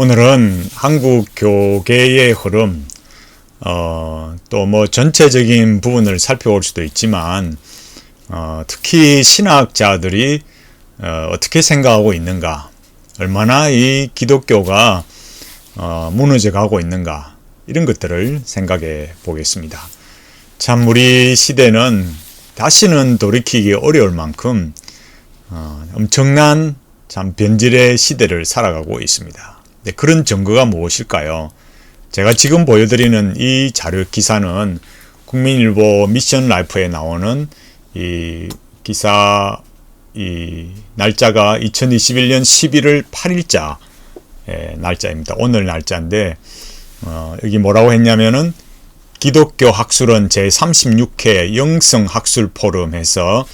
오늘은 한국 교계의 흐름, 또 뭐 전체적인 부분을 살펴볼 수도 있지만, 특히 신학자들이 어떻게 생각하고 있는가, 얼마나 이 기독교가 무너져 가고 있는가, 이런 것들을 생각해 보겠습니다. 참 우리 시대는 다시는 돌이키기 어려울 만큼 엄청난 참 변질의 시대를 살아가고 있습니다. 그런 증거가 무엇일까요? 제가 지금 보여드리는 이 자료 기사는 국민일보 미션 라이프에 나오는 이 기사 이 날짜가 2021년 11월 8일자 날짜입니다. 오늘 날짜인데 여기 뭐라고 했냐면은 기독교 학술원 제36회 영성학술 포럼에서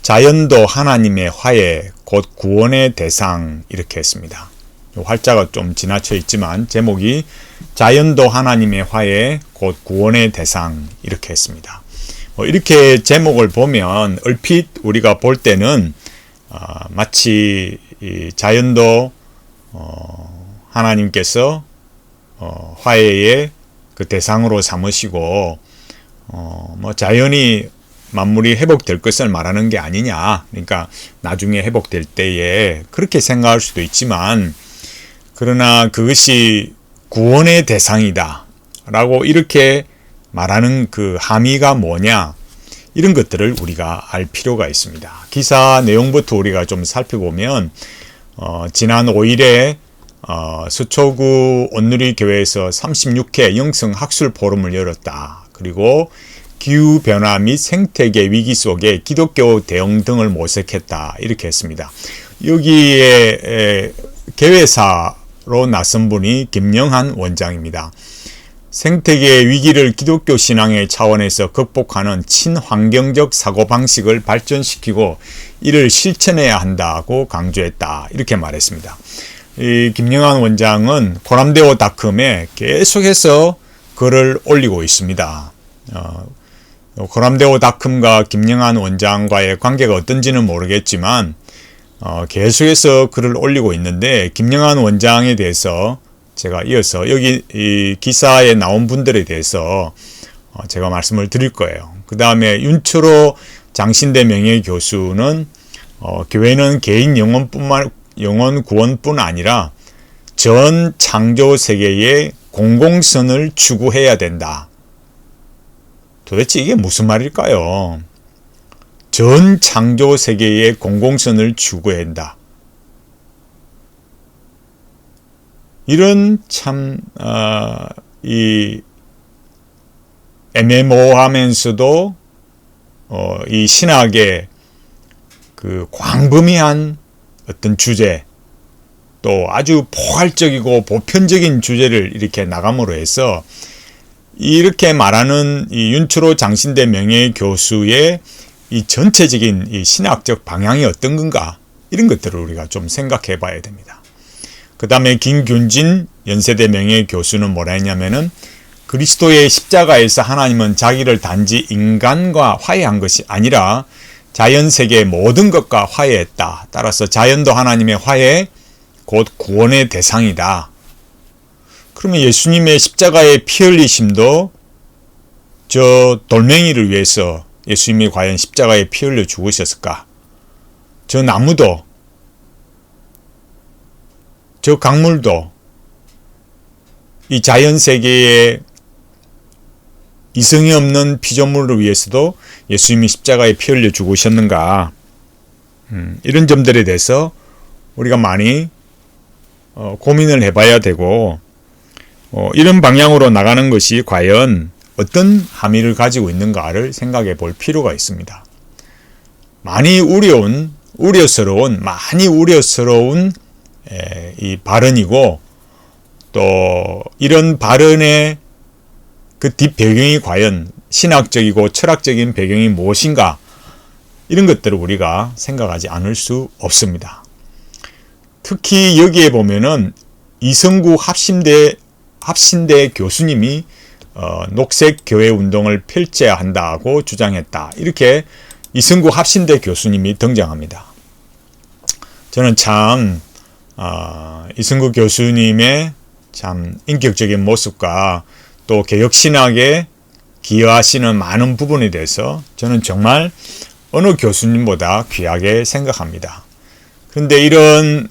자연도 하나님의 화해 곧 구원의 대상 이렇게 했습니다. 활자가 좀 지나쳐 있지만 제목이 자연도 하나님의 화해 곧 구원의 대상 이렇게 했습니다. 이렇게 제목을 보면 얼핏 우리가 볼 때는 마치 이 자연도 하나님께서 화해의 그 대상으로 삼으시고 뭐 자연이 만물이 회복될 것을 말하는 게 아니냐. 그러니까 나중에 회복될 때에 그렇게 생각할 수도 있지만 그러나 그것이 구원의 대상이다 라고 이렇게 말하는 그 함의가 뭐냐, 이런 것들을 우리가 알 필요가 있습니다. 기사 내용부터 우리가 좀 살펴보면 지난 5일에 서초구 온누리교회에서 36회 영성학술 포럼을 열었다. 그리고 기후변화 및 생태계 위기 속에 기독교 대응 등을 모색했다. 이렇게 했습니다. 여기에 개회사로 나선 분이 김영한 원장입니다. 생태계 위기를 기독교 신앙의 차원에서 극복하는 친환경적 사고방식을 발전시키고 이를 실천해야 한다고 강조했다. 이렇게 말했습니다. 이 김영한 원장은 고람데오닷컴에 계속해서 글을 올리고 있습니다. 고람데오닷컴과 김영한 원장과의 관계가 어떤지는 모르겠지만 계속해서 글을 올리고 있는데 김영한 원장에 대해서 제가 이어서 여기 이 기사에 나온 분들에 대해서 제가 말씀을 드릴 거예요. 그 다음에 윤철호 장신대 명예교수는 교회는 개인 영혼 구원뿐 아니라 전 창조 세계의 공공선을 추구해야 된다. 도대체 이게 무슨 말일까요? 전 창조 세계의 공공선을 추구해야 한다. 이런 참 이 애매모호하면서도 이 신학의 그 광범위한 어떤 주제, 또 아주 포괄적이고 보편적인 주제를 이렇게 나감으로 해서 이렇게 말하는 이 윤철호 장신대 명예교수의 이 전체적인 이 신학적 방향이 어떤 건가, 이런 것들을 우리가 좀 생각해 봐야 됩니다. 그 다음에 김균진 연세대 명예교수는 뭐라 했냐면은 그리스도의 십자가에서 하나님은 자기를 단지 인간과 화해한 것이 아니라 자연세계의 모든 것과 화해했다. 따라서 자연도 하나님의 화해 곧 구원의 대상이다. 그러면 예수님의 십자가의 피 흘리심도 저 돌멩이를 위해서 예수님이 과연 십자가에 피 흘려 죽으셨을까? 저 나무도, 저 강물도 이 자연세계의 이성이 없는 피조물을 위해서도 예수님이 십자가에 피 흘려 죽으셨는가? 이런 점들에 대해서 우리가 많이 고민을 해봐야 되고 이런 방향으로 나가는 것이 과연 어떤 함의를 가지고 있는가를 생각해 볼 필요가 있습니다. 많이 우려스러운 이 발언이고, 또 이런 발언의 그 뒷배경이 과연 신학적이고 철학적인 배경이 무엇인가, 이런 것들을 우리가 생각하지 않을 수 없습니다. 특히 여기에 보면은 이성구 합신대 교수님이 녹색 교회 운동을 펼쳐야 한다고 주장했다. 이렇게 이성구 합신대 교수님이 등장합니다. 저는 참 이승구 교수님의 참 인격적인 모습과 또 개혁신학에 기여하시는 많은 부분에 대해서 저는 정말 어느 교수님보다 귀하게 생각합니다. 그런데 이런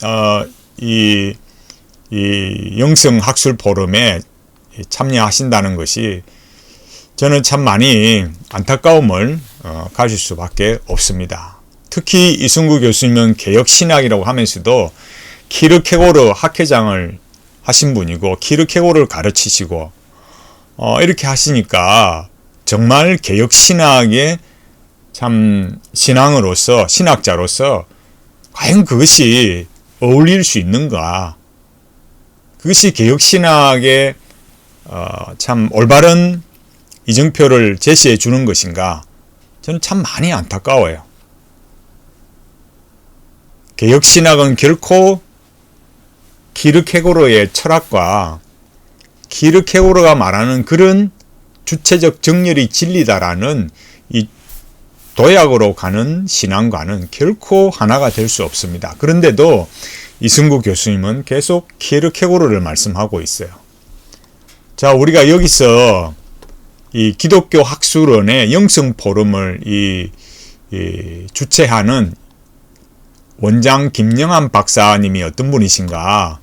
이 영성학술 포럼에 참여하신다는 것이 저는 참 많이 안타까움을 가질 수밖에 없습니다. 특히 이승구 교수님은 개혁신학이라고 하면서도 키르케고르 학회장을 하신 분이고 키르케고르를 가르치시고 이렇게 하시니까 정말 개혁신학의 참 신앙으로서 신학자로서 과연 그것이 어울릴 수 있는가, 그것이 개혁신학의 참 올바른 이정표를 제시해 주는 것인가, 저는 참 많이 안타까워요. 개혁신학은 결코 키르케고르의 철학과 키르케고르가 말하는 그런 주체적 정렬이 진리다라는 이 도약으로 가는 신앙과는 결코 하나가 될 수 없습니다. 그런데도 이승구 교수님은 계속 키르케고르를 말씀하고 있어요. 자, 우리가 여기서 이 기독교 학술원의 영성 포럼을 주최하는 원장 김영한 박사님이 어떤 분이신가?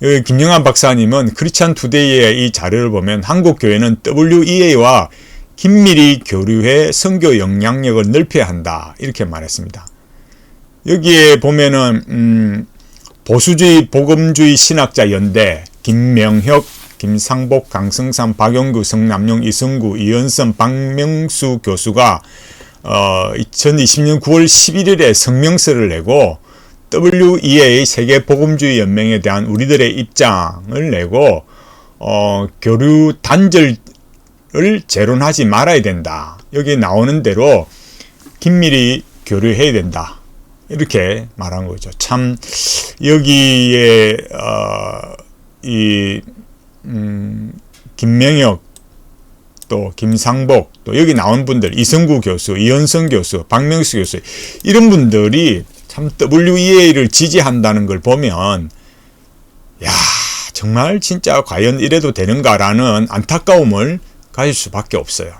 여기 김영한 박사님은 크리스찬 투데이의 이 자료를 보면 한국 교회는 WEA와 긴밀히 교류해 선교 영향력을 넓혀야 한다, 이렇게 말했습니다. 여기에 보면은 보수주의 복음주의 신학자 연대 김명혁, 김상복, 강성삼, 박용규, 성남용, 이승구, 이현선, 박명수 교수가 2020년 9월 11일에 성명서를 내고 WEA 세계복음주의 연맹에 대한 우리들의 입장을 내고 교류 단절을 재론하지 말아야 된다. 여기 나오는 대로 긴밀히 교류해야 된다, 이렇게 말한 거죠. 참 여기에 김명혁, 또 김상복, 또 여기 나온 분들 이승구 교수, 이현선 교수, 박명수 교수, 이런 분들이 참 WEA를 지지한다는 걸 보면 야, 정말 진짜 과연 이래도 되는가라는 안타까움을 가질 수밖에 없어요.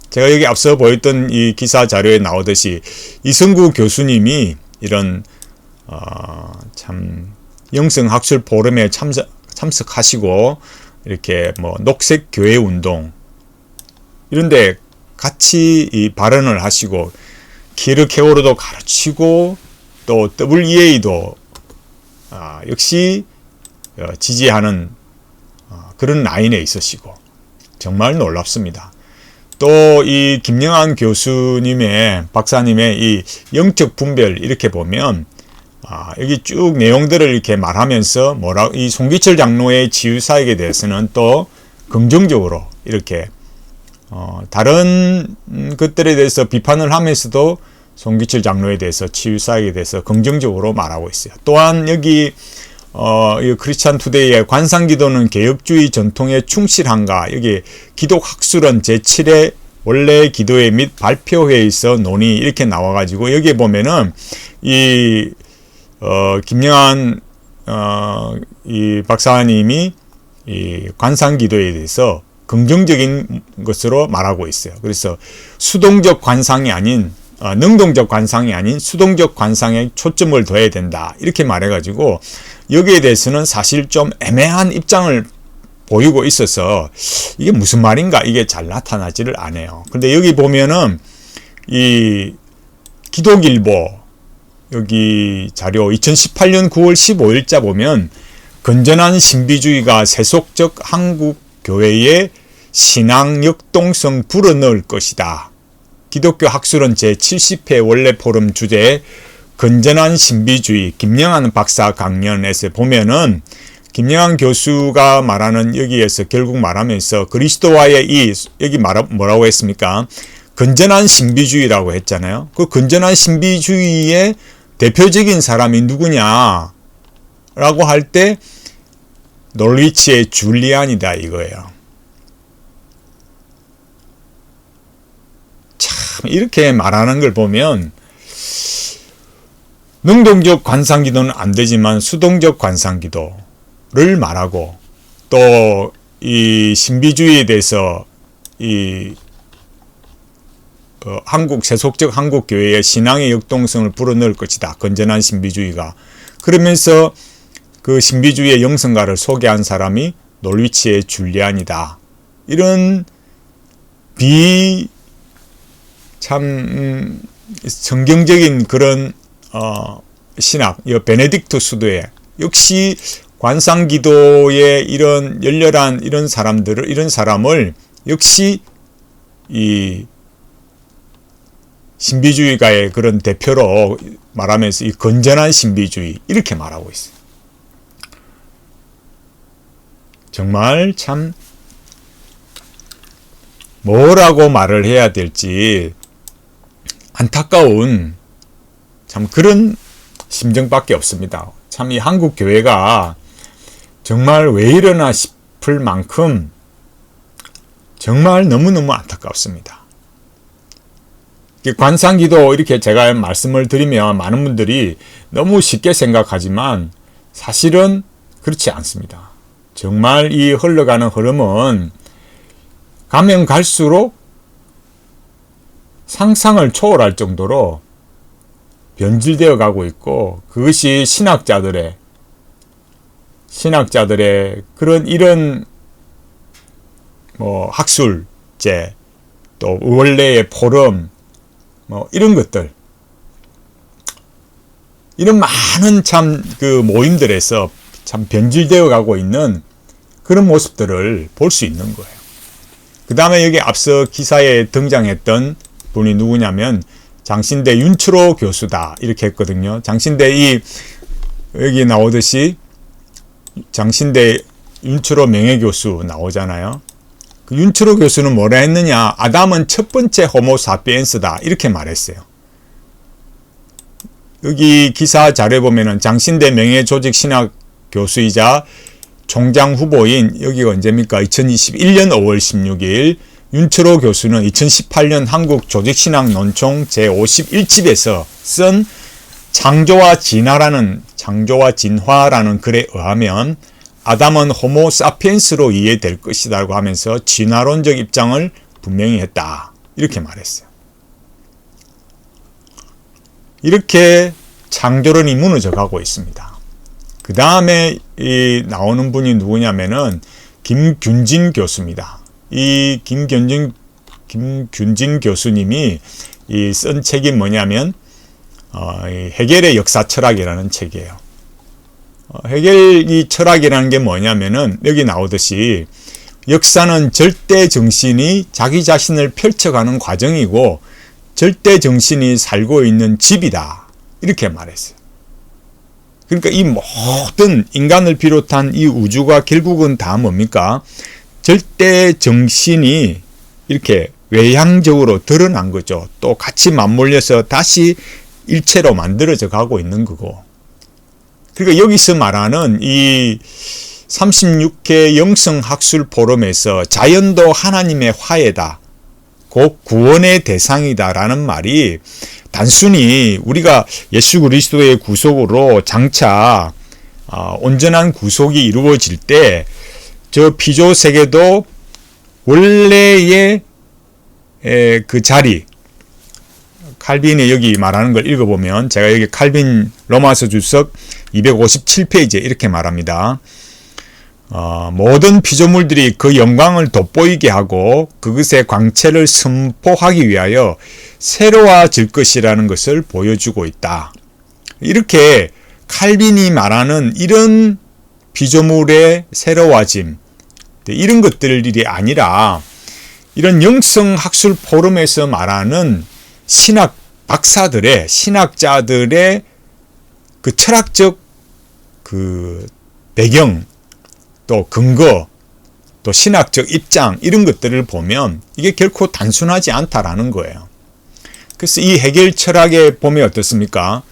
제가 여기 앞서 보였던 이 기사 자료에 나오듯이 이승구 교수님이 이런 참 영성학술 포럼에 참석하시고 이렇게 뭐 녹색 교회 운동 이런데 같이 이 발언을 하시고 키르케고르도 가르치고 또 WEA도 역시 지지하는 그런 라인에 있으시고 정말 놀랍습니다. 또 이 김영한 교수님의 박사님의 이 영적 분별 이렇게 보면 여기 쭉 내용들을 이렇게 말하면서 이 송기철 장로의 치유사역에 대해서는 또 긍정적으로 이렇게 다른 것들에 대해서 비판을 하면서도 송기철 장로에 대해서 치유사역에 대해서 긍정적으로 말하고 있어요. 또한 여기 이 크리스찬 투데이의 관상기도는 개혁주의 전통에 충실한가, 여기 기독학술원 제7회 원래 기도회 및 발표회에서 논의 이렇게 나와가지고 여기에 보면은 이 김영한 이 박사님이 이 관상기도에 대해서 긍정적인 것으로 말하고 있어요. 그래서 수동적 관상이 아닌 능동적 관상이 아닌 수동적 관상에 초점을 둬야 된다, 이렇게 말해가지고 여기에 대해서는 사실 좀 애매한 입장을 보이고 있어서 이게 무슨 말인가, 이게 잘 나타나지를 않아요. 근데 여기 보면은 이 기독일보 여기 자료 2018년 9월 15일자 보면 건전한 신비주의가 세속적 한국 교회의 신앙 역동성 불어넣을 것이다. 기독교 학술원 제70회 원래 포럼 주제 건전한 신비주의 김영한 박사 강연에서 보면은 김영한 교수가 말하는 여기에서 결국 말하면서 그리스도와의 여기 뭐라고 했습니까? 건전한 신비주의라고 했잖아요. 그 건전한 신비주의의 대표적인 사람이 누구냐 라고 할 때 놀리치의 줄리안이다, 이거예요. 참 이렇게 말하는 걸 보면 능동적 관상기도는 안 되지만 수동적 관상기도를 말하고, 또 이 신비주의에 대해서 이 한국 세속적 한국 교회의 신앙의 역동성을 불어넣을 것이다. 건전한 신비주의가. 그러면서 그 신비주의의 영성가를 소개한 사람이 놀위치의 줄리안이다. 이런 참 성경적인 그런 신학, 이 베네딕트 수도의 역시 관상기도의 이런 열렬한 이런 사람을 역시 이 신비주의가의 그런 대표로 말하면서 이 건전한 신비주의 이렇게 말하고 있어요. 정말 참 뭐라고 말을 해야 될지 안타까운 참 그런 심정밖에 없습니다. 참 이 한국 교회가 정말 왜 이러나 싶을 만큼 정말 너무너무 안타깝습니다. 관상기도 이렇게 제가 말씀을 드리면 많은 분들이 너무 쉽게 생각하지만 사실은 그렇지 않습니다. 정말 이 흘러가는 흐름은 가면 갈수록 상상을 초월할 정도로 변질되어 가고 있고, 그것이 신학자들의 그런 이런 학술제, 또 원래의 포럼, 이런 것들, 이런 많은 참 그 모임들에서 참 변질되어 가고 있는 그런 모습들을 볼 수 있는 거예요. 그 다음에 여기 앞서 기사에 등장했던 분이 누구냐면 장신대 윤철호 교수다 이렇게 했거든요. 장신대 여기 나오듯이 장신대 윤철호 명예교수 나오잖아요. 그 윤철호 교수는 뭐라 했느냐? 아담은 첫 번째 호모사피엔스다 이렇게 말했어요. 여기 기사 자료에 보면은 장신대 명예조직신학 교수이자 총장 후보인, 여기가 언제입니까? 2021년 5월 16일 윤철호 교수는 2018년 한국 조직신학 논총 제51집에서 쓴 창조와 진화라는 글에 의하면 아담은 호모 사피엔스로 이해될 것이라고 하면서 진화론적 입장을 분명히 했다. 이렇게 말했어요. 이렇게 창조론이 무너져 가고 있습니다. 그 다음에 나오는 분이 누구냐면은 김균진 교수입니다. 이 김균진 교수님이 쓴 책이 뭐냐면 해겔의 역사 철학이라는 책이에요. 해겔 철학이라는 게 뭐냐면은 여기 나오듯이 역사는 절대 정신이 자기 자신을 펼쳐가는 과정이고 절대 정신이 살고 있는 집이다. 이렇게 말했어요. 그러니까 이 모든 인간을 비롯한 이 우주가 결국은 다 뭡니까? 절대 정신이 이렇게 외향적으로 드러난 거죠. 또 같이 맞물려서 다시 일체로 만들어져 가고 있는 거고. 그러니까 여기서 말하는 이 36회 영성학술 포럼에서 자연도 하나님의 화해다, 곧 구원의 대상이다라는 말이 단순히 우리가 예수 그리스도의 구속으로 장차 온전한 구속이 이루어질 때 저 피조 세계도 원래의 그 자리, 칼빈이 여기 말하는 걸 읽어보면, 제가 여기 칼빈 로마서 주석 257페이지에 이렇게 말합니다. 모든 피조물들이 그 영광을 돋보이게 하고 그것의 광채를 선포하기 위하여 새로워질 것이라는 것을 보여주고 있다. 이렇게 칼빈이 말하는 이런 피조물의 새로워짐, 이런 것들이 아니라 이런 영성학술 포럼에서 말하는 신학 박사들의, 신학자들의 그 철학적 그 배경, 또 근거, 또 신학적 입장, 이런 것들을 보면 이게 결코 단순하지 않다라는 거예요. 그래서 이 해겔 철학에 보면 어떻습니까?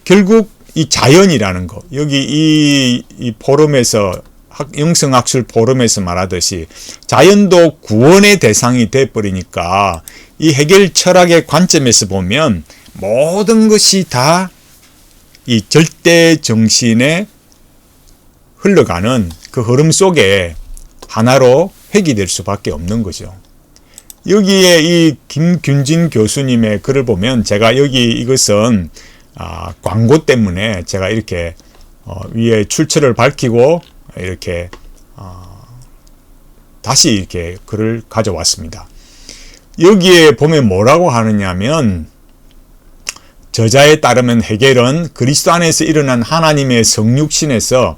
결국 이 자연이라는 거, 여기 이 포럼에서, 영성학술 포럼에서 말하듯이 자연도 구원의 대상이 돼버리니까 이 해겔 철학의 관점에서 보면 모든 것이 다 이 절대 정신에 흘러가는 그 흐름 속에 하나로 회귀될 수밖에 없는 거죠. 여기에 이 김균진 교수님의 글을 보면 제가 여기 이것은 광고 때문에 제가 이렇게 위에 출처를 밝히고 이렇게 다시 이렇게 글을 가져왔습니다. 여기에 보면 뭐라고 하느냐면 저자에 따르면 헤겔은 그리스도 안에서 일어난 하나님의 성육신에서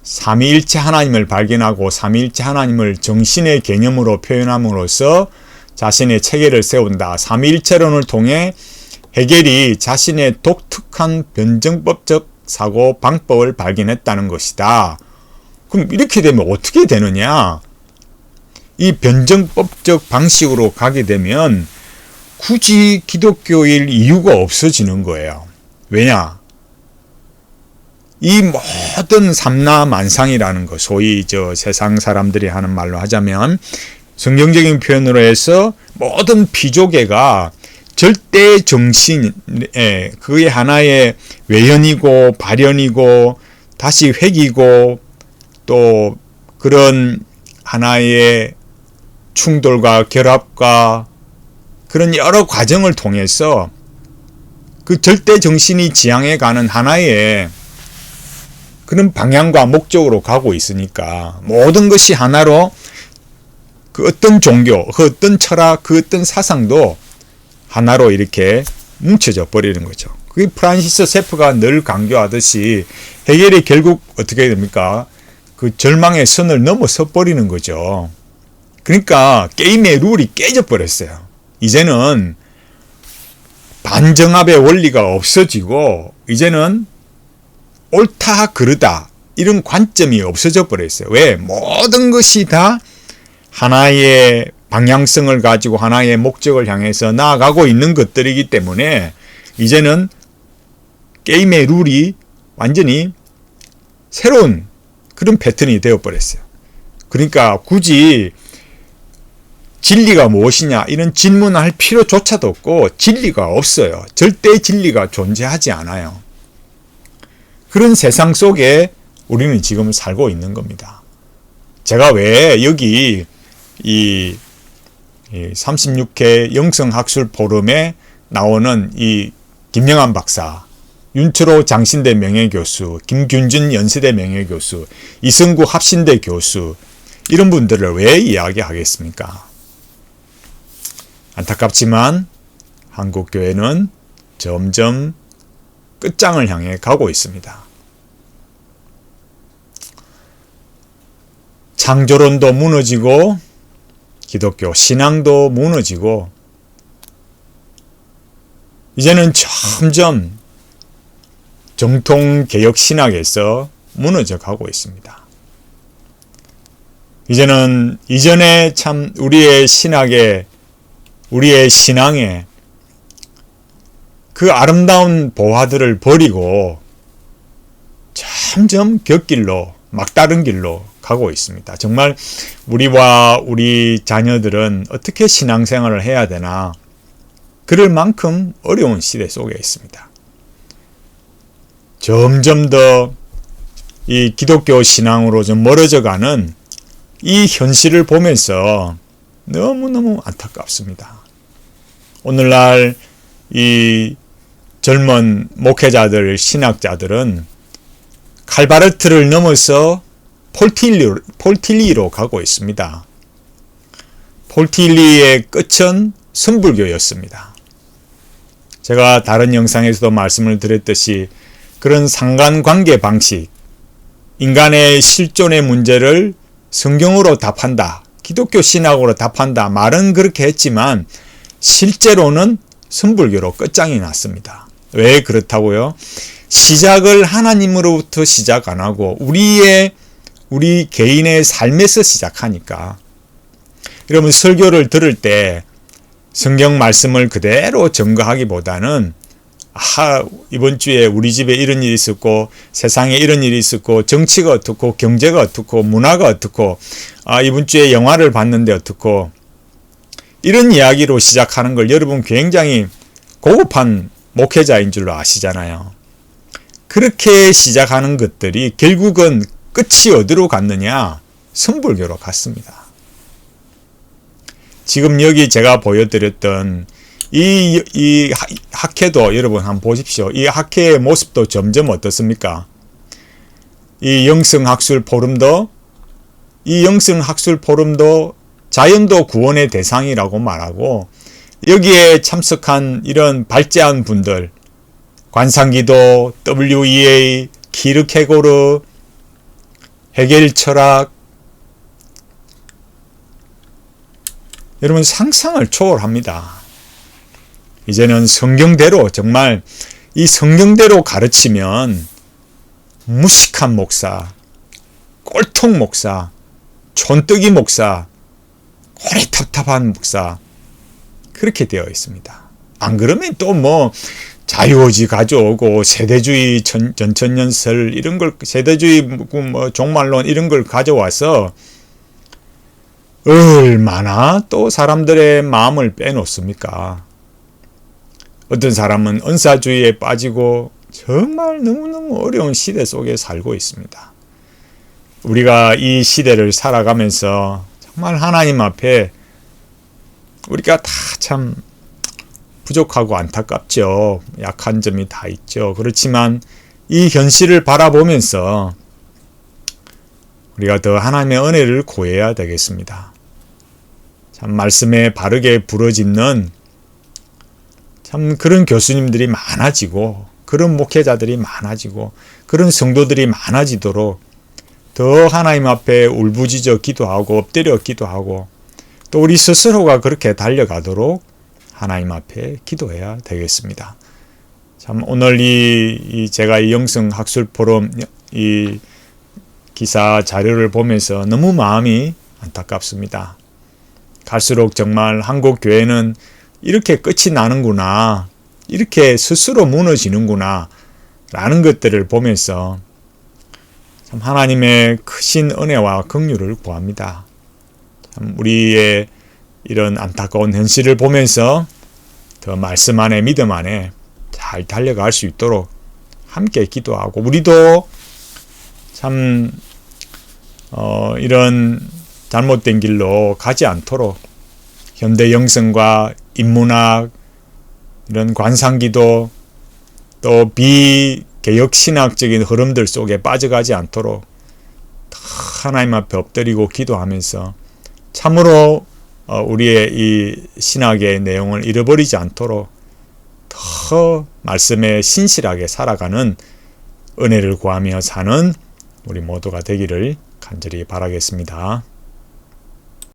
삼위일체 하나님을 발견하고 삼위일체 하나님을 정신의 개념으로 표현함으로써 자신의 체계를 세운다. 삼위일체론을 통해 헤겔이 자신의 독특한 변증법적 사고 방법을 발견했다는 것이다. 그럼 이렇게 되면 어떻게 되느냐? 이 변증법적 방식으로 가게 되면 굳이 기독교일 이유가 없어지는 거예요. 왜냐? 이 모든 삼라만상이라는 것, 소위 세상 사람들이 하는 말로 하자면 성경적인 표현으로 해서 모든 피조계가 절대 정신에 그의 하나의 외연이고 발현이고 다시 회귀고 또 그런 하나의 충돌과 결합과 그런 여러 과정을 통해서 그 절대 정신이 지향해 가는 하나의 그런 방향과 목적으로 가고 있으니까 모든 것이 하나로 그 어떤 종교, 그 어떤 철학, 그 어떤 사상도 하나로 이렇게 뭉쳐져 버리는 거죠. 그게 프란시스 세프가 늘 강조하듯이 헤겔이 결국 어떻게 됩니까? 그 절망의 선을 넘어서 버리는 거죠. 그러니까 게임의 룰이 깨져 버렸어요. 이제는 반정합의 원리가 없어지고 이제는 옳다 그르다 이런 관점이 없어져 버렸어요. 왜? 모든 것이 다 하나의 방향성을 가지고 하나의 목적을 향해서 나아가고 있는 것들이기 때문에 이제는 게임의 룰이 완전히 새로운 그런 패턴이 되어버렸어요. 그러니까 굳이 진리가 무엇이냐 이런 질문할 필요조차도 없고 진리가 없어요. 절대 진리가 존재하지 않아요. 그런 세상 속에 우리는 지금 살고 있는 겁니다. 제가 왜 여기 이 36회 영성학술 포럼에 나오는 이 김영환 박사, 윤철호 장신대 명예교수, 김균진 연세대 명예교수, 이승구 합신대 교수 이런 분들을 왜 이야기하겠습니까? 안타깝지만 한국교회는 점점 끝장을 향해 가고 있습니다. 창조론도 무너지고 기독교 신앙도 무너지고 이제는 점점 정통개혁 신학에서 무너져 가고 있습니다. 이제는 이전에 참 우리의 신앙에 그 아름다운 보화들을 버리고 점점 곁길로 막다른 길로 가고 있습니다. 정말 우리와 우리 자녀들은 어떻게 신앙생활을 해야 되나 그럴 만큼 어려운 시대 속에 있습니다. 점점 더 이 기독교 신앙으로 좀 멀어져 가는 이 현실을 보면서 너무너무 안타깝습니다. 오늘날 이 젊은 목회자들, 신학자들은 칼바르트를 넘어서 폴틸리로 가고 있습니다. 폴틸리의 끝은 선불교였습니다. 제가 다른 영상에서도 말씀을 드렸듯이 그런 상관관계 방식, 인간의 실존의 문제를 성경으로 답한다, 기독교 신학으로 답한다 말은 그렇게 했지만 실제로는 선불교로 끝장이 났습니다. 왜 그렇다고요? 시작을 하나님으로부터 시작 안 하고 우리 개인의 삶에서 시작하니까. 여러분 설교를 들을 때 성경 말씀을 그대로 점거하기보다는 이번 주에 우리 집에 이런 일이 있었고 세상에 이런 일이 있었고 정치가 어떻고 경제가 어떻고 문화가 어떻고 이번 주에 영화를 봤는데 어떻고 이런 이야기로 시작하는 걸 여러분 굉장히 고급한 목회자인 줄로 아시잖아요. 그렇게 시작하는 것들이 결국은 끝이 어디로 갔느냐? 선불교로 갔습니다. 지금 여기 제가 보여드렸던 이 학회도 여러분 한번 보십시오. 이 학회의 모습도 점점 어떻습니까? 이 영성학술 포럼도 자연도 구원의 대상이라고 말하고 여기에 참석한 이런 발제한 분들 관상기도, WEA, 키르케고르, 헤겔 철학 여러분 상상을 초월합니다. 이제는 성경대로 정말 이 성경대로 가르치면 무식한 목사, 꼴통 목사, 촌뜨기 목사, 고리탑탑한 목사 그렇게 되어 있습니다. 안 그러면 또 뭐 자유의지 가져오고 세대주의 전천연설 이런 걸 세대주의 뭐 종말론 이런 걸 가져와서 얼마나 또 사람들의 마음을 빼놓습니까? 어떤 사람은 은사주의에 빠지고 정말 너무너무 어려운 시대 속에 살고 있습니다. 우리가 이 시대를 살아가면서 정말 하나님 앞에 우리가 다 참 부족하고 안타깝죠. 약한 점이 다 있죠. 그렇지만 이 현실을 바라보면서 우리가 더 하나님의 은혜를 구해야 되겠습니다. 참 말씀에 바르게 부러짓는 참 그런 교수님들이 많아지고 그런 목회자들이 많아지고 그런 성도들이 많아지도록 더 하나님 앞에 울부짖어 기도하고 엎드려 기도하고 또 우리 스스로가 그렇게 달려가도록 하나님 앞에 기도해야 되겠습니다. 참 오늘 제가 이 영성학술 포럼 이 기사 자료를 보면서 너무 마음이 안타깝습니다. 갈수록 정말 한국 교회는 이렇게 끝이 나는구나, 이렇게 스스로 무너지는구나 라는 것들을 보면서 참 하나님의 크신 은혜와 긍휼을 구합니다. 참 우리의 이런 안타까운 현실을 보면서 더 말씀 안에 믿음 안에 잘 달려갈 수 있도록 함께 기도하고 우리도 참 이런 잘못된 길로 가지 않도록 현대 영성과 인문학 이런 관상기도 또 비개혁신학적인 흐름들 속에 빠져가지 않도록 하나님 앞에 엎드리고 기도하면서 참으로 우리의 이 신학의 내용을 잃어버리지 않도록 더 말씀에 신실하게 살아가는 은혜를 구하며 사는 우리 모두가 되기를 간절히 바라겠습니다.